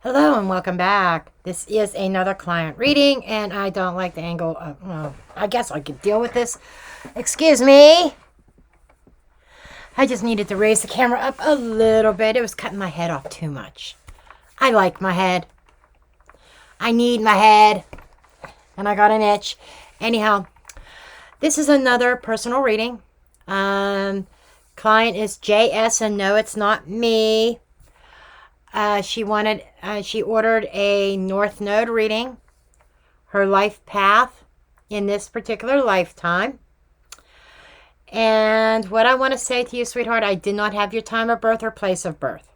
Hello and welcome back. This is another client reading, and I don't like the angle of, well, I guess I could deal with this. Excuse me. I just needed to raise the camera up a little bit. It was cutting my head off too much. I like my head. I need my head. And I got an itch. Anyhow, this is another personal reading. Client is JS, and no, it's not me. She ordered a North Node reading, her life path in this particular lifetime. And what I want to say to you, sweetheart, I did not have your time of birth or place of birth.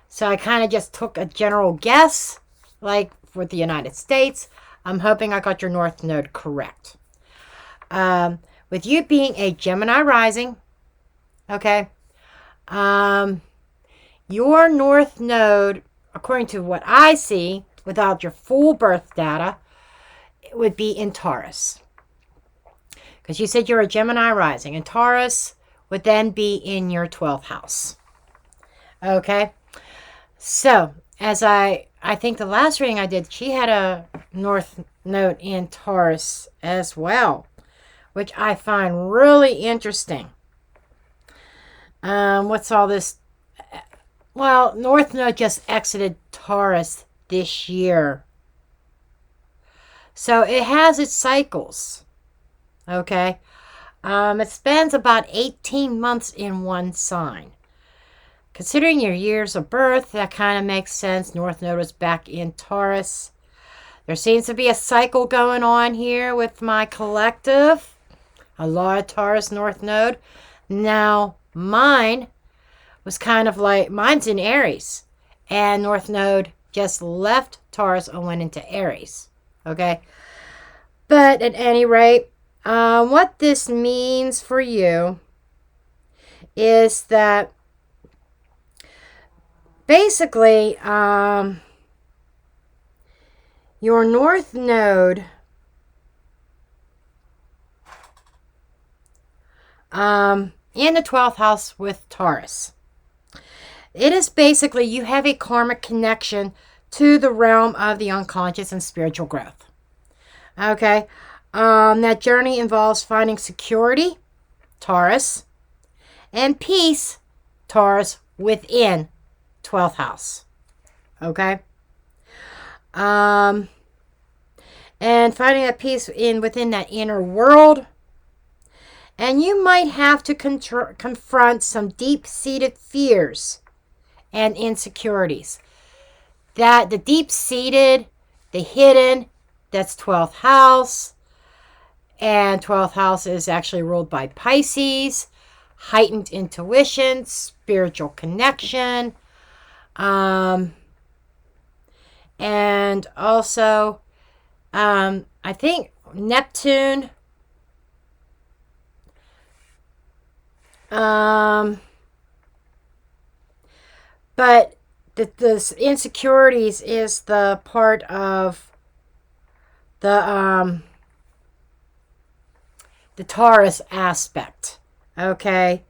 So I kind of just took a general guess, like for the United States. I'm hoping I got your North Node correct. With you being a Gemini rising, okay, your North Node, according to what I see, without your full birth data, it would be in Taurus. Because you said you're a Gemini rising, and Taurus would then be in your 12th house. Okay? So, as I think the last reading I did, she had a North Node in Taurus as well, which I find really interesting. What's all this? Well, North Node just exited Taurus this year. So it has its cycles. Okay? It spends about 18 months in one sign. Considering your years of birth, that kind of makes sense. North Node is back in Taurus. There seems to be a cycle going on here with my collective. A lot of Taurus North Node. Now, mine was kind of like, mine's in Aries, and North Node just left Taurus and went into Aries. Okay? But at any rate, what this means for you is that basically your North Node in the 12th house with Taurus. It is basically you have a karmic connection to the realm of the unconscious and spiritual growth. Okay? That journey involves finding security, Taurus, and peace, Taurus, within 12th house. Okay? And finding that peace within that inner world. And you might have to confront some deep-seated fears and insecurities. That the deep-seated, the hidden, that's 12th house. And 12th house is actually ruled by Pisces. Heightened intuition, spiritual connection. And also, I think Neptune. But the insecurities is the part of the Taurus aspect. Okay.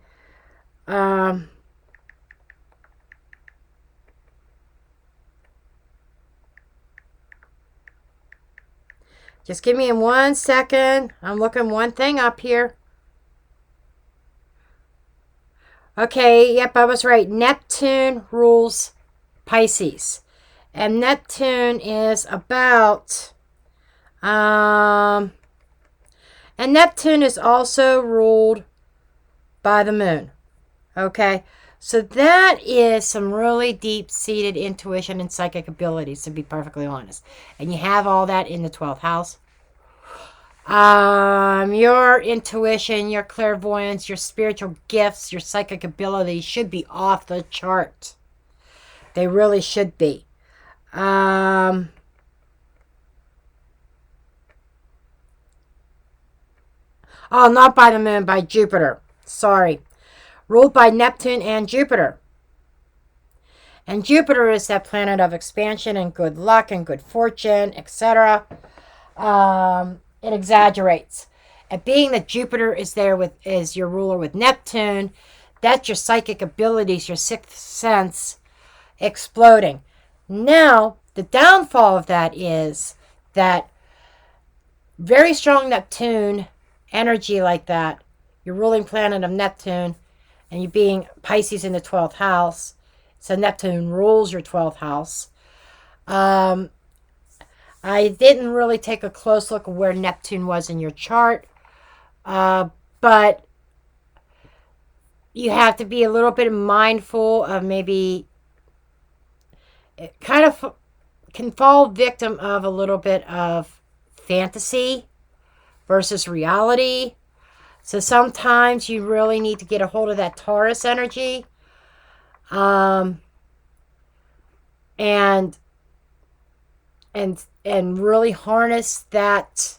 Just give me 1 second. I'm looking one thing up here. Okay, yep, I was right. Neptune rules Pisces. And Neptune is about... and Neptune is also ruled by the moon. Okay? So that is some really deep-seated intuition and psychic abilities, to be perfectly honest. And you have all that in the 12th house. Your intuition, your clairvoyance, your spiritual gifts, your psychic abilities should be off the chart. They really should be. Oh, not by the moon, by Jupiter. Sorry. Ruled by Neptune and Jupiter. And Jupiter is that planet of expansion and good luck and good fortune, etc. It exaggerates. And being that Jupiter is there is your ruler with Neptune, that's your psychic abilities, your sixth sense exploding. Now, the downfall of that is that very strong Neptune energy like that, your ruling planet of Neptune, and you being Pisces in the 12th house, so Neptune rules your 12th house. I didn't really take a close look at where Neptune was in your chart, but you have to be a little bit mindful of maybe it kind of can fall victim of a little bit of fantasy versus reality. So sometimes you really need to get a hold of that Taurus energy, and really harness that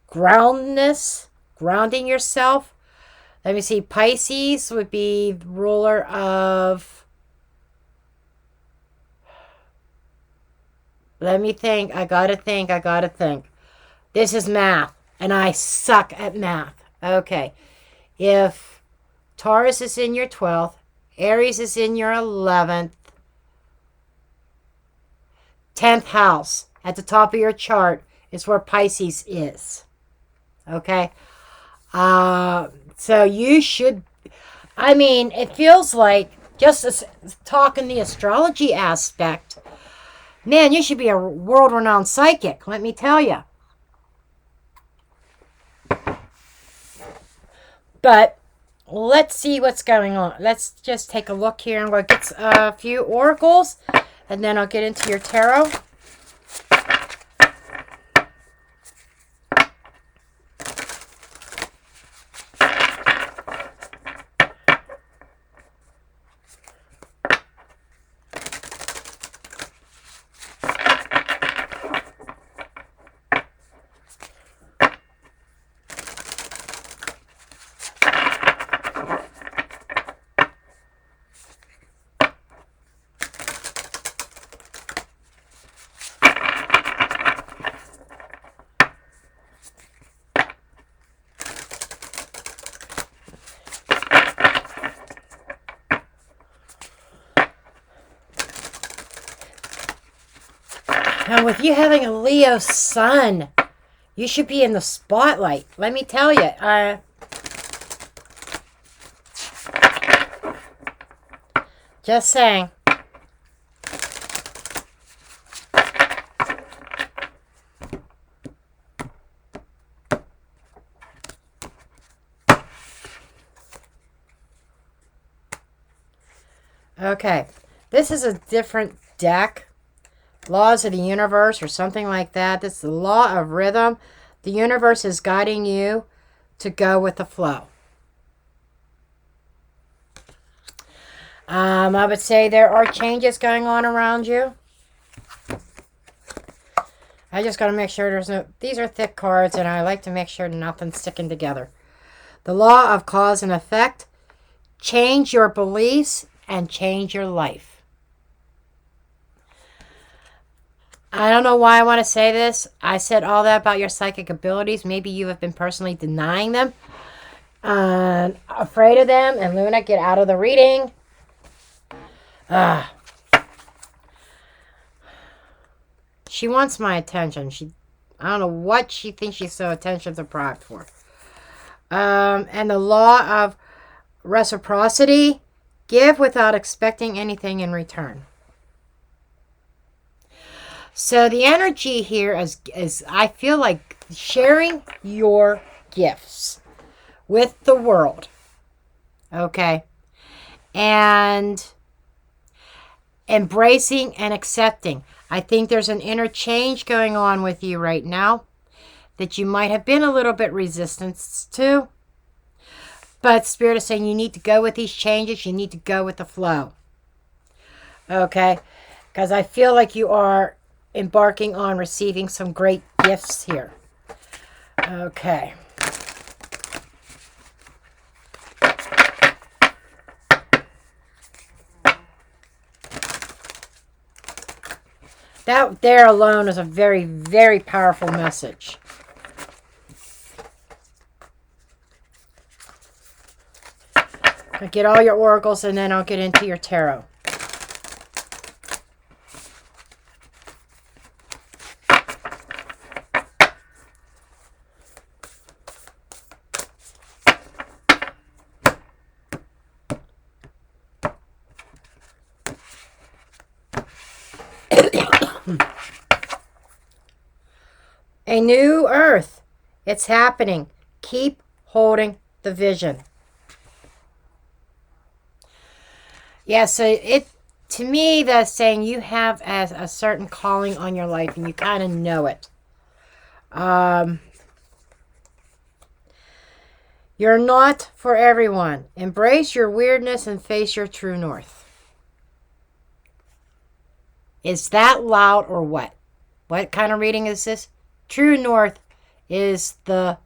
grounding yourself. Let me see. Pisces would be the ruler of. Let me think. I gotta think. This is math, and I suck at math. Okay. If Taurus is in your 12th, Aries is in your 11th, 10th house at the top of your chart is where Pisces is. Okay? So you should, I mean, it feels like, just as talking the astrology aspect, man, you should be a world-renowned psychic, let me tell you. But let's see what's going on. Let's just take a look here. I'm going to get a few oracles, and then I'll get into your tarot. And with you having a Leo sun, you should be in the spotlight. Let me tell you. Just saying. Okay. This is a different deck. Laws of the universe or something like that. This is the law of rhythm. The universe is guiding you to go with the flow. I would say there are changes going on around you. I just got to make sure there's no... These are thick cards, and I like to make sure nothing's sticking together. The law of cause and effect. Change your beliefs and change your life. I don't know why I want to say this. I said all that about your psychic abilities. Maybe you have been personally denying them. Afraid of them. And Luna, get out of the reading. She wants my attention. I don't know what she thinks she's so attention deprived for. And the law of reciprocity. Give without expecting anything in return. So the energy here is I feel like sharing your gifts with the world. Okay? And embracing and accepting. I think there's an inner change going on with you right now that you might have been a little bit resistant to. But Spirit is saying you need to go with these changes. You need to go with the flow. Okay? Because I feel like you are embarking on receiving some great gifts here. Okay. That there alone is a very, very powerful message. I'll get all your oracles and then I'll get into your tarot. A new earth. It's happening. Keep holding the vision. Yeah, so to me, that's saying you have a certain calling on your life and you kind of know it. You're not for everyone. Embrace your weirdness and face your true north. Is that loud or what? What kind of reading is this? True north is the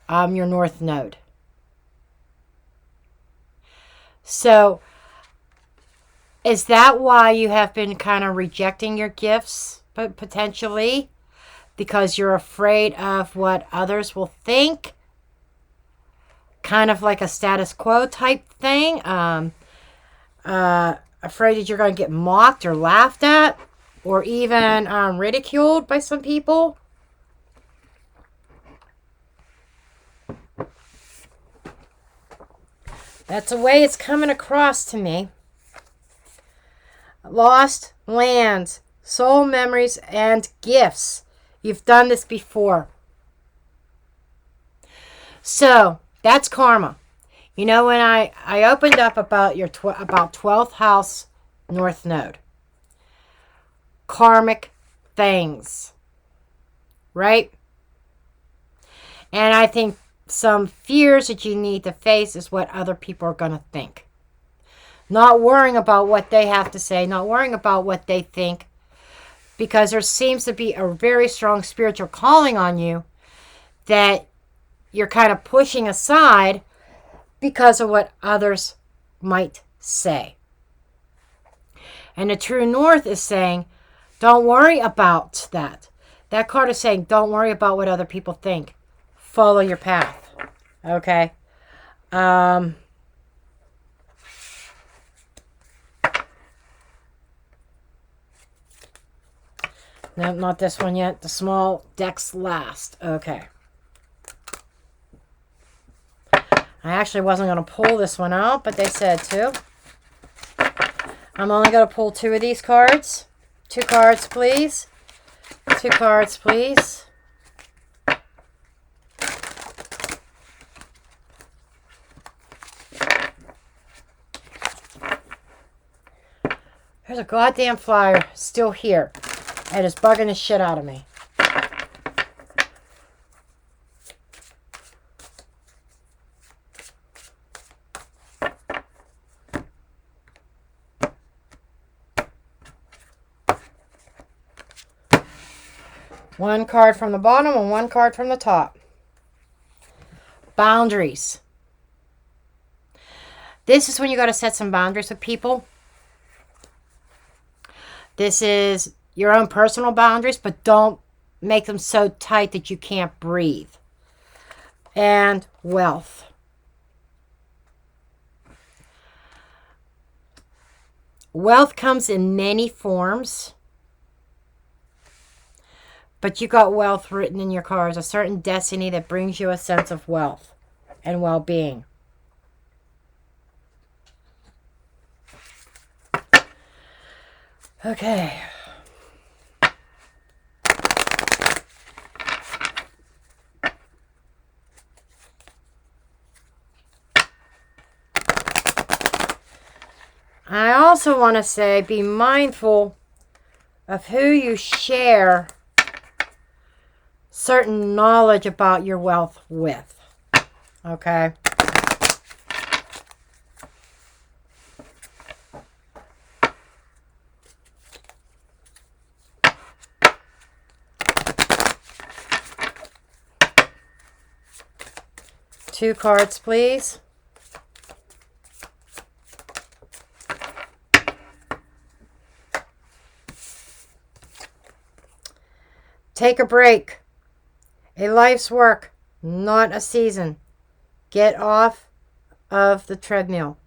your north node. So, is that why you have been kind of rejecting your gifts, but potentially? Because you're afraid of what others will think? Kind of like a status quo type thing? Afraid that you're going to get mocked or laughed at? Or even ridiculed by some people? That's the way it's coming across to me. Lost lands, soul memories, and gifts. You've done this before. So, that's karma. You know, when I opened up about your about 12th house north node. Karmic things. Right? And I think some fears that you need to face is what other people are going to think. Not worrying about what they have to say, not worrying about what they think, because there seems to be a very strong spiritual calling on you that you're kind of pushing aside because of what others might say. And the true north is saying, don't worry about that. That card is saying, don't worry about what other people think. Follow your path. Okay? No, not this one yet. The small deck's last. Okay. I actually wasn't going to pull this one out, but they said to. I'm only going to pull 2 of these cards. 2 cards, please. 2 cards, please. There's a goddamn flyer still here. And it's bugging the shit out of me. One card from the bottom and 1 card from the top. Boundaries. This is when you got to set some boundaries with people. This is your own personal boundaries, but don't make them so tight that you can't breathe. And wealth. Wealth comes in many forms. But you got wealth written in your cards. A certain destiny that brings you a sense of wealth and well-being. Okay. I also want to say be mindful of who you share certain knowledge about your wealth with. Okay? Two cards, please. Take a break. A life's work, not a season. Get off of the treadmill.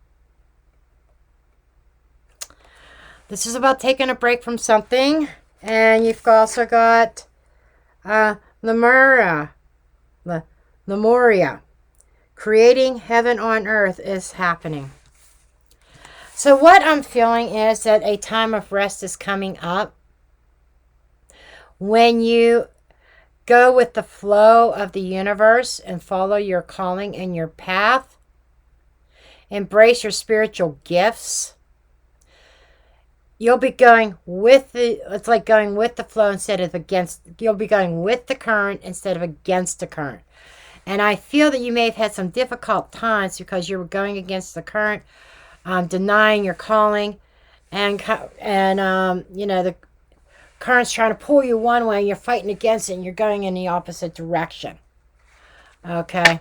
This is about taking a break from something. And you've also got Lemuria. Creating heaven on earth is happening. So what I'm feeling is that a time of rest is coming up. When you Go with the flow of the universe and follow your calling and your path. Embrace your spiritual gifts. You'll be going with it's like going with the flow instead of against. You'll be going with the current instead of against the current. And I feel that you may have had some difficult times because you were going against the current, denying your calling, and the current's trying to pull you one way and you're fighting against it and you're going in the opposite direction. Okay.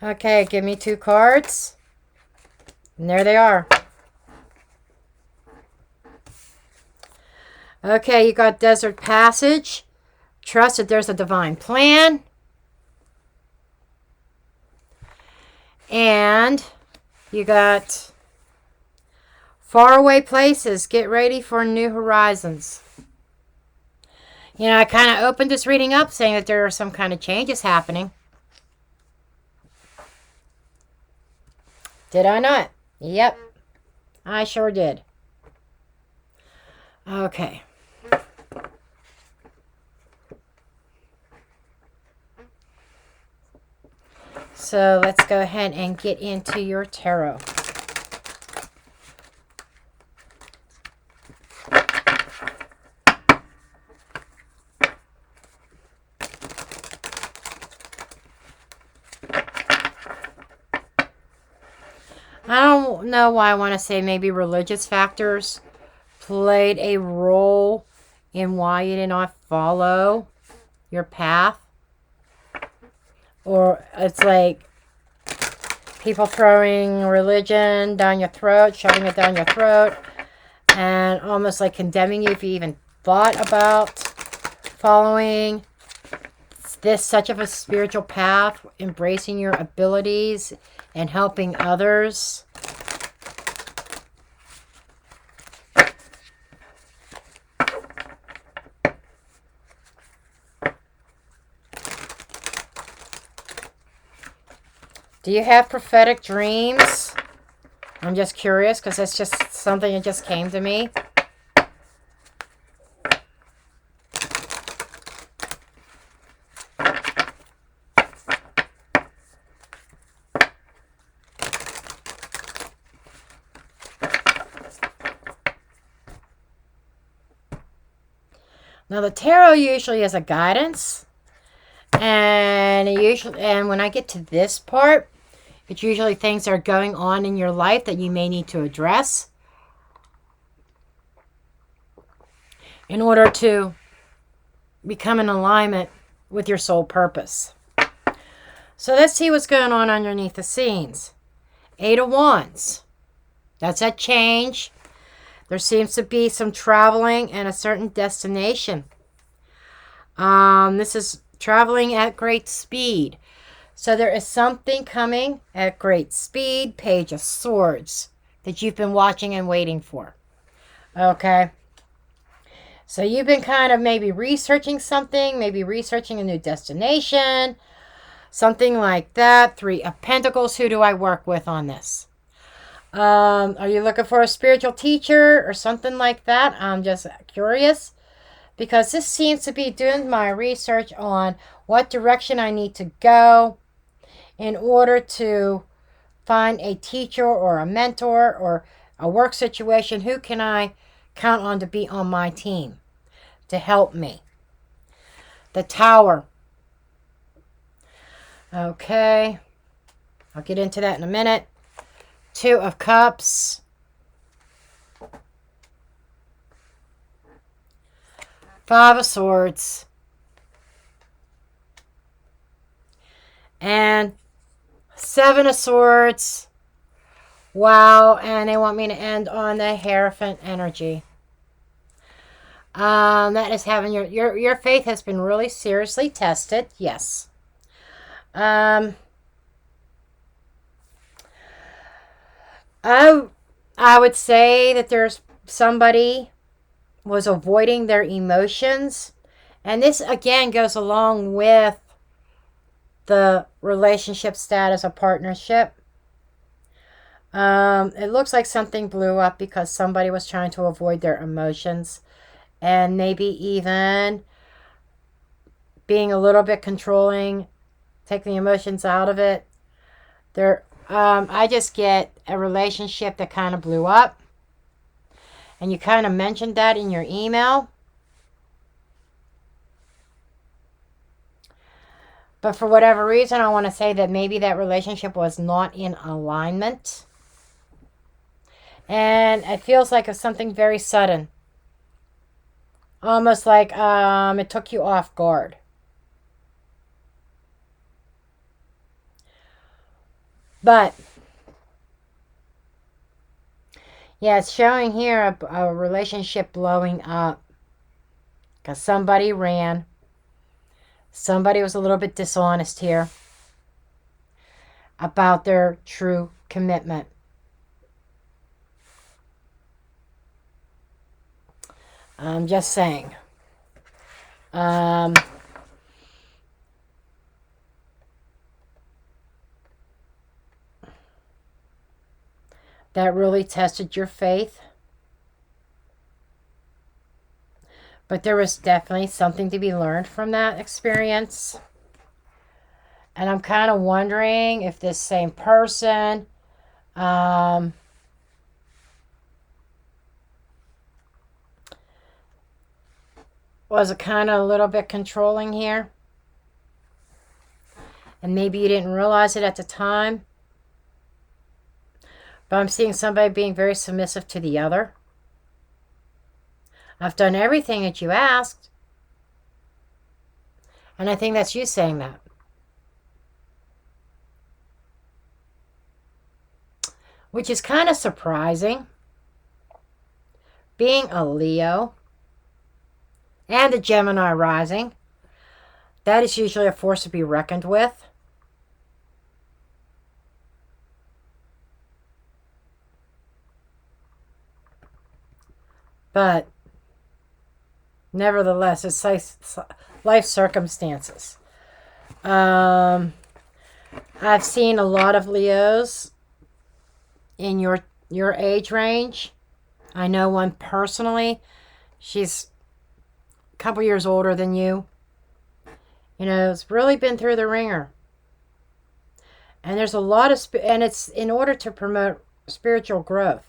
Okay, give me 2 cards. And there they are. Okay, you got Desert Passage. Trust that there's a divine plan. And you got Faraway Places. Get ready for new horizons. You know, I kind of opened this reading up saying that there are some kind of changes happening. Did I not? Yep. I sure did. Okay. So let's go ahead and get into your tarot. I don't know why I want to say maybe religious factors played a role in why you did not follow your path. Or it's like people throwing religion down your throat, shoving it down your throat, and almost like condemning you if you even thought about following this such of a spiritual path, embracing your abilities and helping others. Do you have prophetic dreams? I'm just curious because that's just something that just came to me. Now the tarot usually is a guidance, and when I get to this part, it's usually things that are going on in your life that you may need to address in order to become in alignment with your soul purpose. So let's see what's going on underneath the scenes. 8 of Wands. That's a change. There seems to be some traveling and a certain destination. This is traveling at great speed. So there is something coming at great speed. Page of Swords that you've been watching and waiting for. Okay. So you've been kind of maybe researching something. Maybe researching a new destination. Something like that. 3 of Pentacles. Who do I work with on this? Are you looking for a spiritual teacher or something like that? I'm just curious because this seems to be doing my research on what direction I need to go in order to find a teacher or a mentor or a work situation. Who can I count on to be on my team to help me? The Tower. Okay. I'll get into that in a minute. 2 of Cups. 5 of Swords. And 7 of Swords. Wow, and they want me to end on the Hierophant energy. That is having your faith has been really seriously tested. Yes. Um, I I would say that there's somebody was avoiding their emotions, and this again goes along with the relationship status of partnership. It looks like something blew up because somebody was trying to avoid their emotions and maybe even being a little bit controlling, taking the emotions out of it. I just get a relationship that kind of blew up, and you kind of mentioned that in your email. But for whatever reason, I want to say that maybe that relationship was not in alignment. And it feels like it's something very sudden. Almost like it took you off guard. But, yeah, it's showing here a relationship blowing up. Because somebody ran. Somebody was a little bit dishonest here about their true commitment. I'm just saying. That really tested your faith. But there was definitely something to be learned from that experience. And I'm kind of wondering if this same person was a kind of a little bit controlling here. And maybe you didn't realize it at the time. But I'm seeing somebody being very submissive to the other. I've done everything that you asked. And I think that's you saying that. Which is kind of surprising. Being a Leo and a Gemini rising, that is usually a force to be reckoned with. But nevertheless, it's life circumstances. I've seen a lot of Leos in your age range. I know one personally. She's a couple years older than you. You know, it's really been through the ringer. And there's a lot of and it's in order to promote spiritual growth.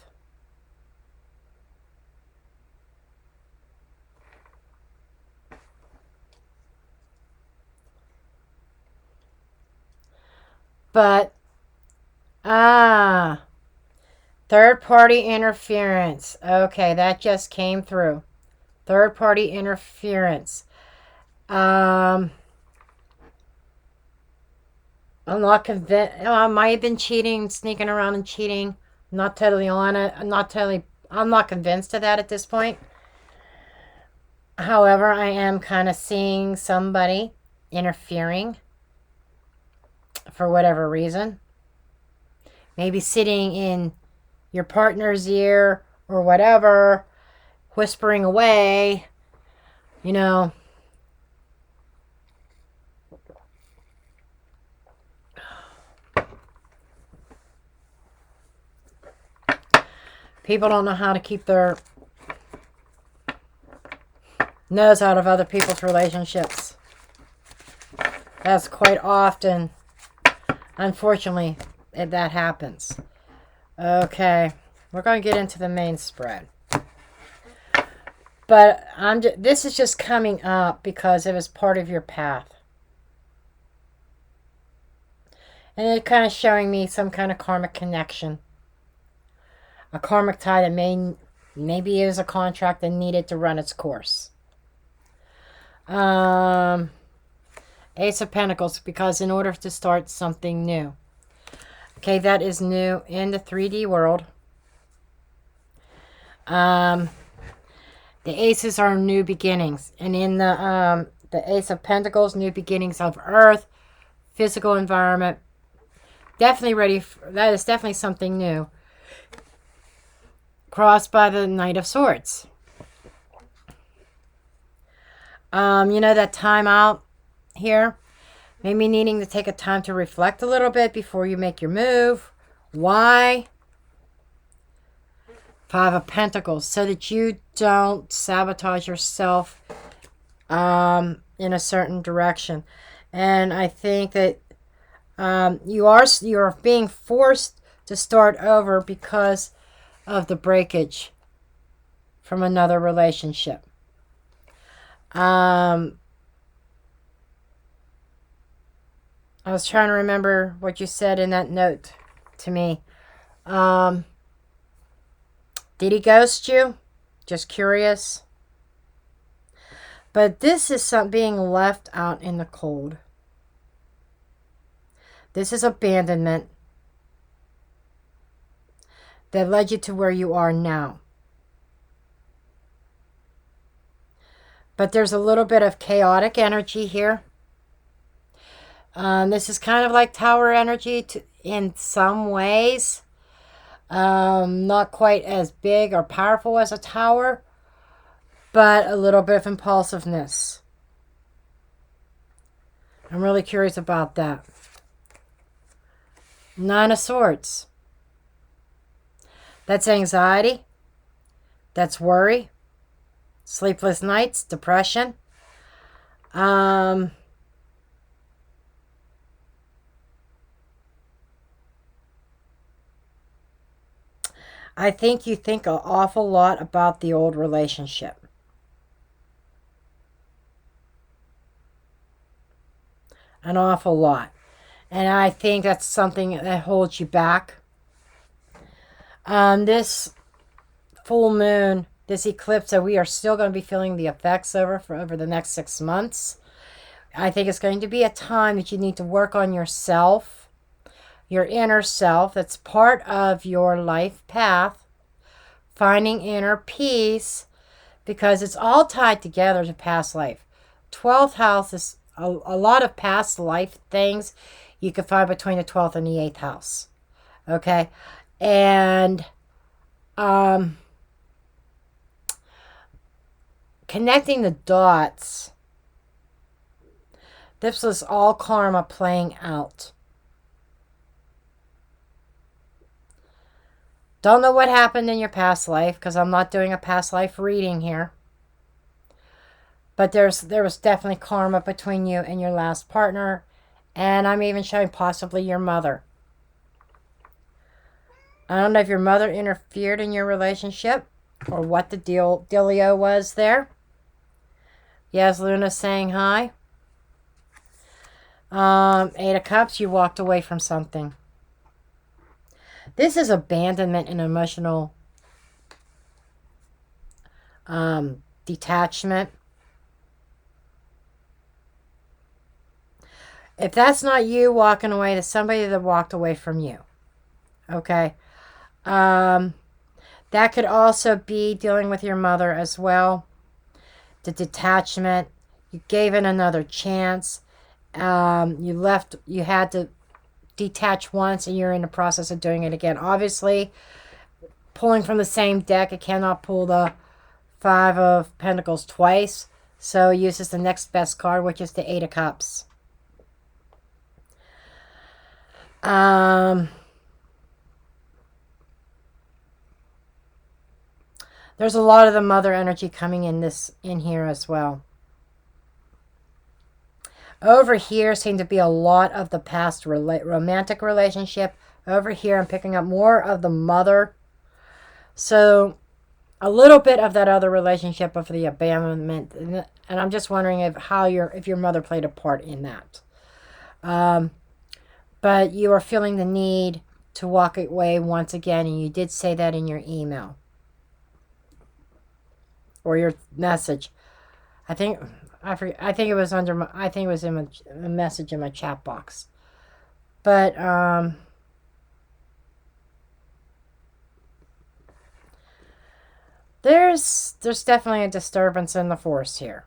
But, third party interference. Okay, that just came through. Third party interference. I'm not convinced. I might have been cheating, sneaking around and cheating. Not totally on it. I'm not convinced of that at this point. However, I am kind of seeing somebody interfering for whatever reason. Maybe sitting in your partner's ear or whatever, whispering away, you know. People don't know how to keep their nose out of other people's relationships. That's quite often, unfortunately, that happens. Okay, we're going to get into the main spread. But this is just coming up because it was part of your path. And it's kind of showing me some kind of karmic connection. A karmic tie that maybe is a contract that needed to run its course. Ace of Pentacles, because in order to start something new. Okay, that is new in the 3D world. The aces are new beginnings. And in the Ace of Pentacles, new beginnings of Earth, physical environment. Definitely ready. That is definitely something new. Crossed by the Knight of Swords. You know, that time out here. Maybe needing to take a time to reflect a little bit before you make your move. Why? Five of Pentacles. So that you don't sabotage yourself in a certain direction. And I think that you are being forced to start over because of the breakage from another relationship. I was trying to remember what you said in that note to me. Did he ghost you? Just curious. But this is being left out in the cold. This is abandonment that led you to where you are now. But there's a little bit of chaotic energy here. This is kind of like tower energy in some ways. Not quite as big or powerful as a tower, but a little bit of impulsiveness. I'm really curious about that. Nine of Swords. That's anxiety. That's worry. Sleepless nights. Depression. I think you think an awful lot about the old relationship. An awful lot. And I think that's something that holds you back. This full moon, this eclipse, that we are still going to be feeling the effects over the next 6 months. I think it's going to be a time that you need to work on yourself, your inner self. That's part of your life path. Finding inner peace, because it's all tied together to past life. 12th house is a lot of past life things you can find between the 12th and the 8th house. Okay? And connecting the dots. This was all karma playing out. Don't know what happened in your past life, because I'm not doing a past life reading here. But there was definitely karma between you and your last partner. And I'm even showing possibly your mother. I don't know if your mother interfered in your relationship or what the dealio was there. Yes, Luna saying hi. 8 of Cups, you walked away from something. This is abandonment and emotional detachment. If that's not you walking away, there's somebody that walked away from you. Okay. That could also be dealing with your mother as well. The detachment. You gave it another chance. You had to detach once, and you're in the process of doing it again. Obviously, pulling from the same deck, it cannot pull the 5 of Pentacles twice. So it uses the next best card, which is the 8 of Cups. There's a lot of the mother energy coming in here as well. Over here seem to be a lot of the past romantic relationship. Over here I'm picking up more of the mother. So a little bit of that other relationship of the abandonment, and I'm just wondering if your mother played a part in that. But you are feeling the need to walk away once again, and you did say that in your email or your message. I think it was in a message in my chat box. But There's definitely a disturbance in the force here.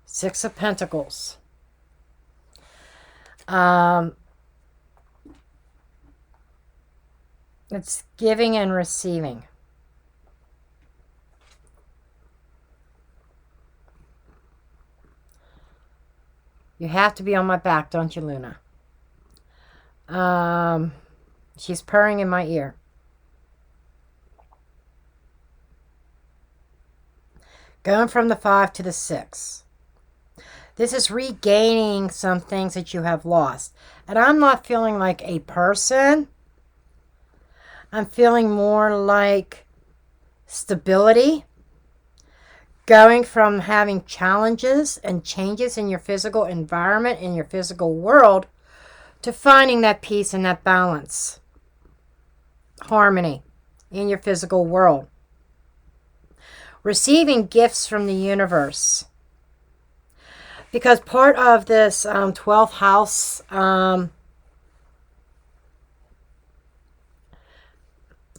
Six of Pentacles. It's giving and receiving. You have to be on my back, don't you, Luna? She's purring in my ear. Going from the 5 to the 6. This is regaining some things that you have lost. And I'm not feeling like a person. I'm feeling more like stability. Going from having challenges and changes in your physical environment, in your physical world, to finding that peace and that balance, harmony in your physical world. Receiving gifts from the universe. Because part of this 12th house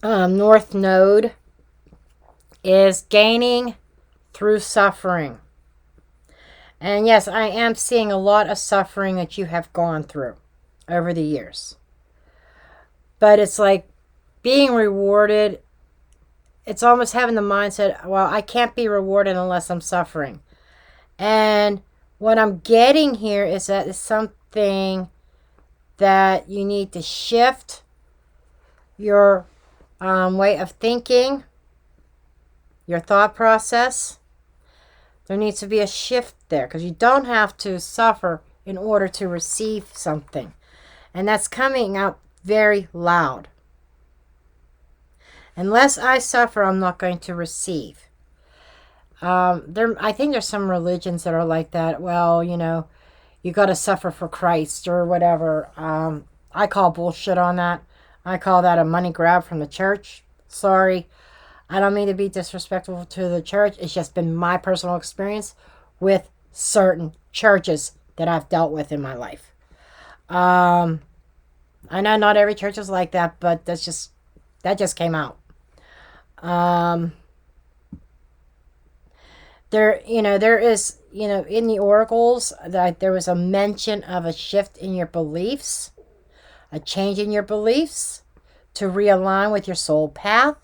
North Node is gaining through suffering. And yes, I am seeing a lot of suffering that you have gone through over the years. But it's like being rewarded. It's almost having the mindset, well, I can't be rewarded unless I'm suffering. And what I'm getting here is that it's something that you need to shift your way of thinking, your thought process. There needs to be a shift there because you don't have to suffer in order to receive something. And that's coming out very loud. Unless I suffer, I'm not going to receive. I think there's some religions that are like that. Well, you got to suffer for Christ or whatever. I call bullshit on that. I call that a money grab from the church. Sorry. I don't mean to be disrespectful to the church. It's just been my personal experience with certain churches that I've dealt with in my life. I know not every church is like that, but that just came out. There is, in the oracles, that there was a mention of a shift in your beliefs, a change in your beliefs to realign with your soul path.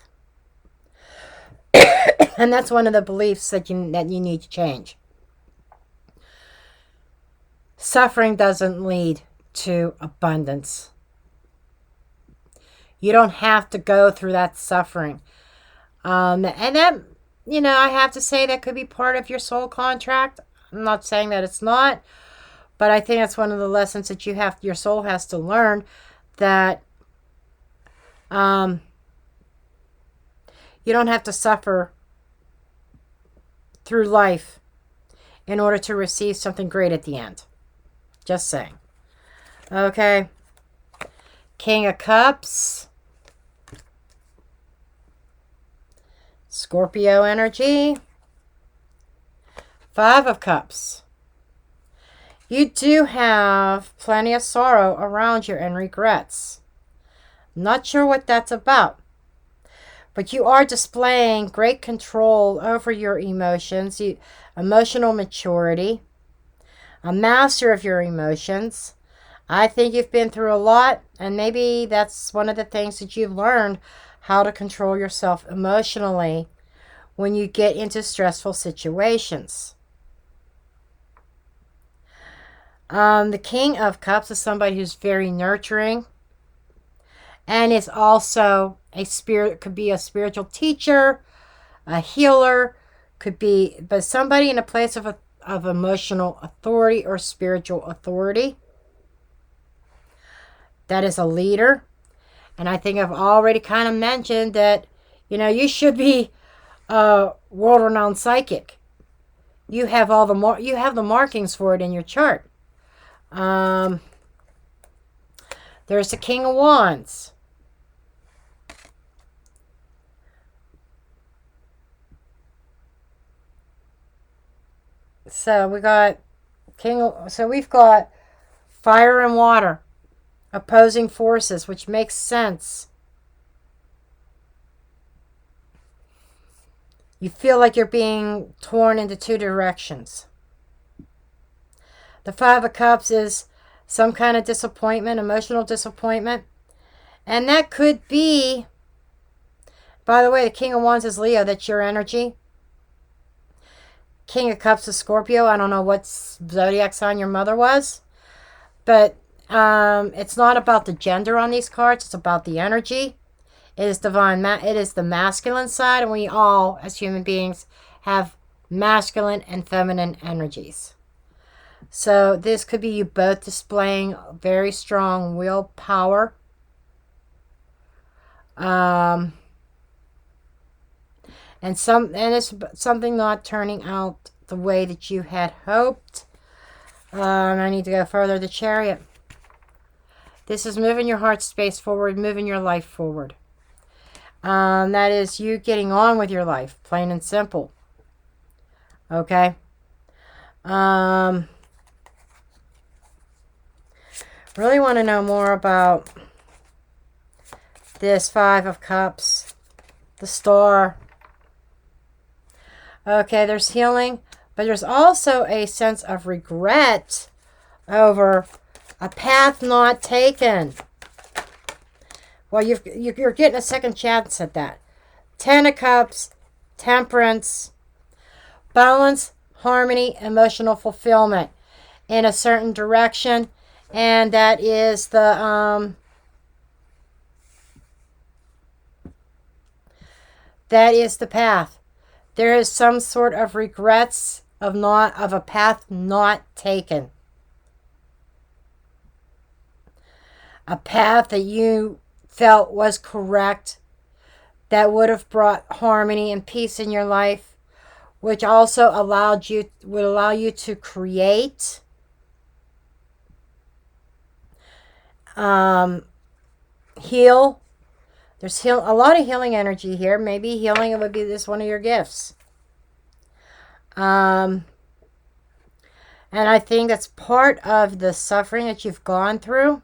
And that's one of the beliefs that you need to change. Suffering doesn't lead to abundance. You don't have to go through that suffering. And that, I have to say that could be part of your soul contract. I'm not saying that it's not, but I think that's one of the lessons that your soul has to learn, that you don't have to suffer through life in order to receive something great at the end. Just saying. Okay. King of Cups. Scorpio energy. 5 of Cups. You do have plenty of sorrow around you and regrets. Not sure what that's about. But you are displaying great control over your emotions, emotional maturity, a master of your emotions. I think you've been through a lot, and maybe that's one of the things that you've learned, how to control yourself emotionally when you get into stressful situations. The King of Cups is somebody who's very nurturing, and is also could be a spiritual teacher, a healer, but somebody in a place of emotional authority or spiritual authority. That is a leader. And I think I've already kind of mentioned that, you should be a world-renowned psychic. You have the markings for it in your chart. There's the King of Wands. So we've got fire and water, opposing forces, which makes sense. You feel like you're being torn into two directions. The Five of Cups is some kind of disappointment, emotional disappointment. And that could be, by the way, the King of Wands is Leo. That's your energy. King of Cups is Scorpio. I don't know what zodiac sign your mother was. But it's not about the gender on these cards. It's about the energy. It is divine. It is the masculine side. And we all, as human beings, have masculine and feminine energies. So this could be you both displaying very strong willpower. And it's something not turning out the way that you had hoped. I need to go further. The Chariot. This is moving your heart space forward, moving your life forward. That is you getting on with your life, plain and simple. Okay. Really want to know more about this Five of Cups, the Star. Okay, there's healing, but there's also a sense of regret over a path not taken. Well, you're getting a second chance at that. Ten of Cups, Temperance, balance, harmony, emotional fulfillment in a certain direction. And that is the path. There is some sort of regrets of a path not taken. A path that you felt was correct, that would have brought harmony and peace in your life, which also would allow you to create. Heal. There's a lot of healing energy here. Maybe healing would be this one of your gifts. And I think that's part of the suffering that you've gone through.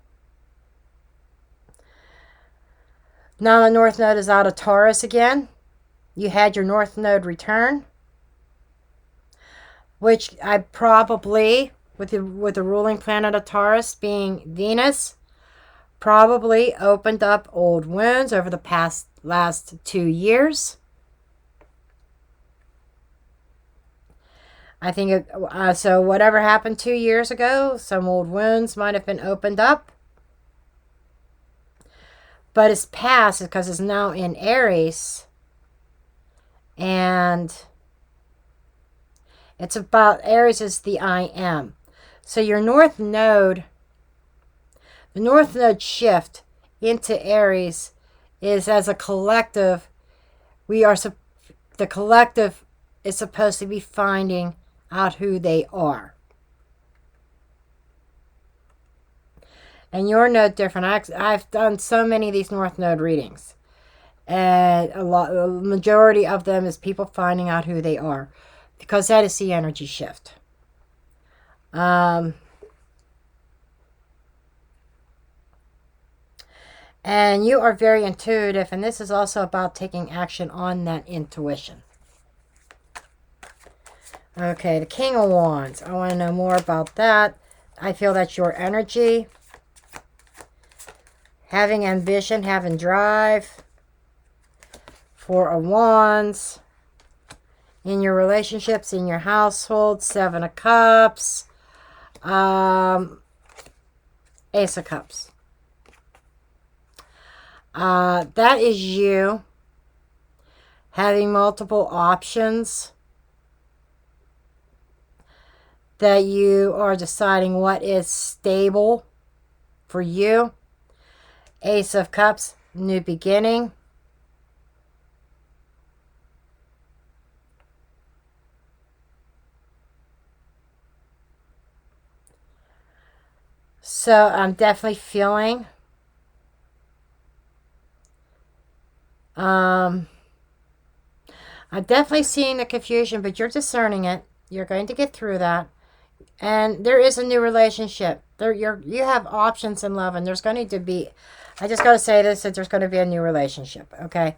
Now the North Node is out of Taurus again. You had your North Node return, which I probably, with the ruling planet of Taurus being Venus, probably opened up old wounds over the last 2 years. I think so. Whatever happened 2 years ago, some old wounds might have been opened up. But it's past because it's now in Aries. And it's about, Aries is the I am. So your North Node, the North Node shift into Aries is as a collective. The collective is supposed to be finding out who they are. And you're no different. I've done so many of these North Node readings. And the majority of them is people finding out who they are. Because that is the energy shift. And you are very intuitive. And this is also about taking action on that intuition. Okay, the King of Wands. I want to know more about that. I feel that's your energy. Having ambition, having drive. Four of Wands. In your relationships, in your household. Seven of Cups. Ace of Cups. That is you having multiple options. That you are deciding what is stable for you. Ace of Cups, new beginning. So I'm definitely feeling I'm definitely seeing the confusion, but you're discerning it. You're going to get through that. And there is a new relationship. You have options in love, and there's going to be, I just got to say this, that there's going to be a new relationship, okay,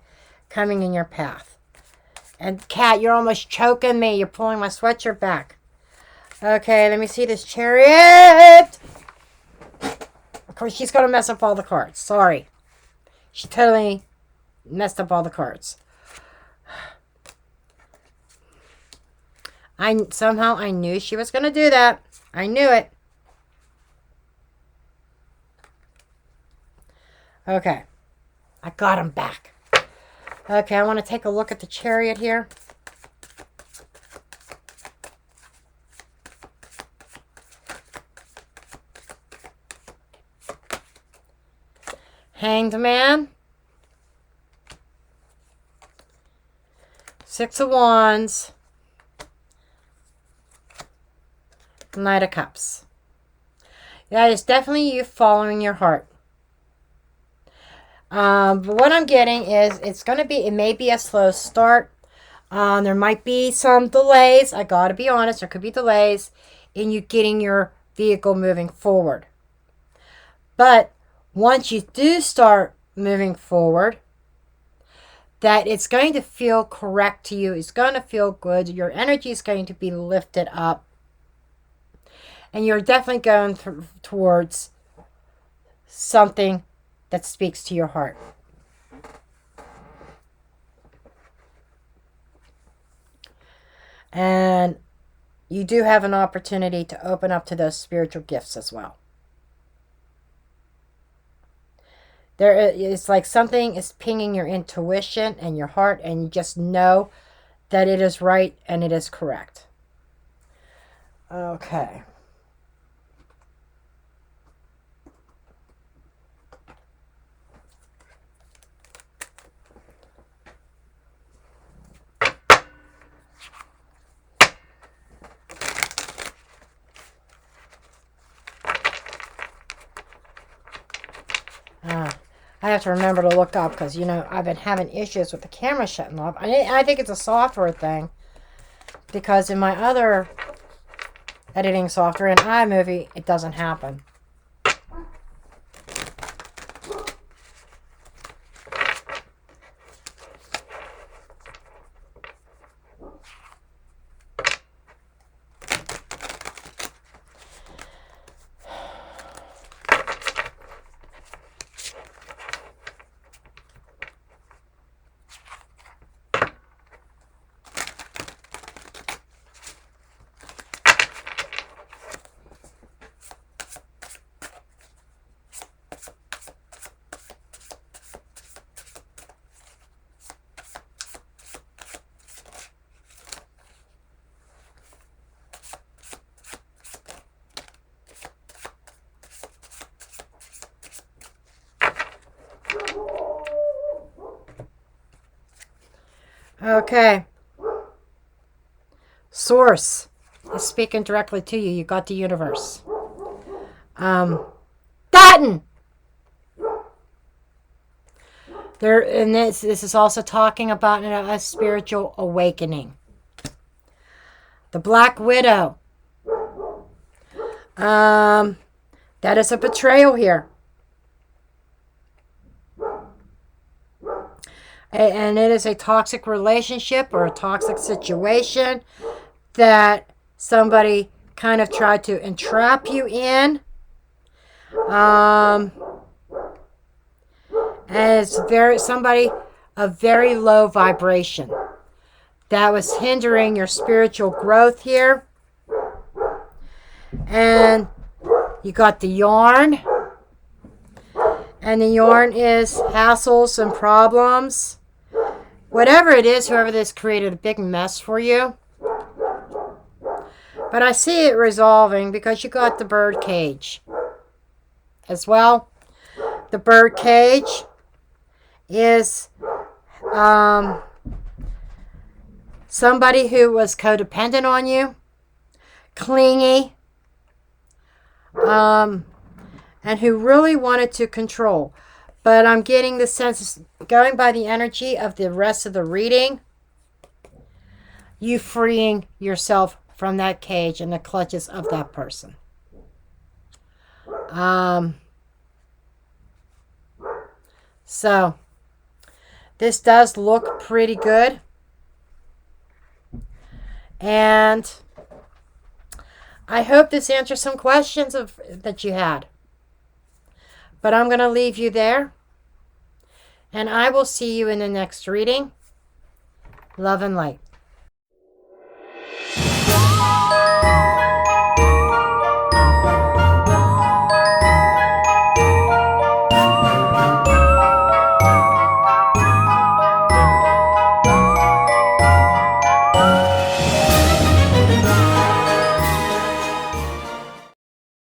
coming in your path. And Kat, you're almost choking me. You're pulling my sweatshirt back. Okay, let me see this Chariot. Of course, she's going to mess up all the cards. Sorry. She totally messed up all the cards. Somehow I knew she was going to do that. I knew it. Okay. I got him back. Okay, I want to take a look at the Chariot here. Hanged Man. Six of Wands. Knight of Cups. That is definitely you following your heart. But what I'm getting is it may be a slow start. There might be some delays. I gotta be honest, there could be delays in you getting your vehicle moving forward. But once you do start moving forward, that it's going to feel correct to you. It's going to feel good. Your energy is going to be lifted up. And you're definitely going towards something that speaks to your heart. And you do have an opportunity to open up to those spiritual gifts as well. It's like something is pinging your intuition and your heart, and you just know that it is right and it is correct. Okay. I have to remember to look up because, I've been having issues with the camera shutting off. I think it's a software thing because in my other editing software in iMovie, it doesn't happen. Okay. Source is speaking directly to you. You got the universe. Dutton! And this is also talking about a spiritual awakening. The Black Widow. That is a betrayal here. And it is a toxic relationship or a toxic situation that somebody kind of tried to entrap you in. And it's somebody of very low vibration that was hindering your spiritual growth here. And you got the yarn. And the yarn is hassles and problems. Whatever it is, whoever this created a big mess for you. But I see it resolving because you got the bird cage as well. The bird cage is somebody who was codependent on you, clingy, and who really wanted to control. But I'm getting the sense, going by the energy of the rest of the reading, you freeing yourself from that cage and the clutches of that person. So, this does look pretty good. And I hope this answers some questions that you had. But I'm going to leave you there. And I will see you in the next reading. Love and light.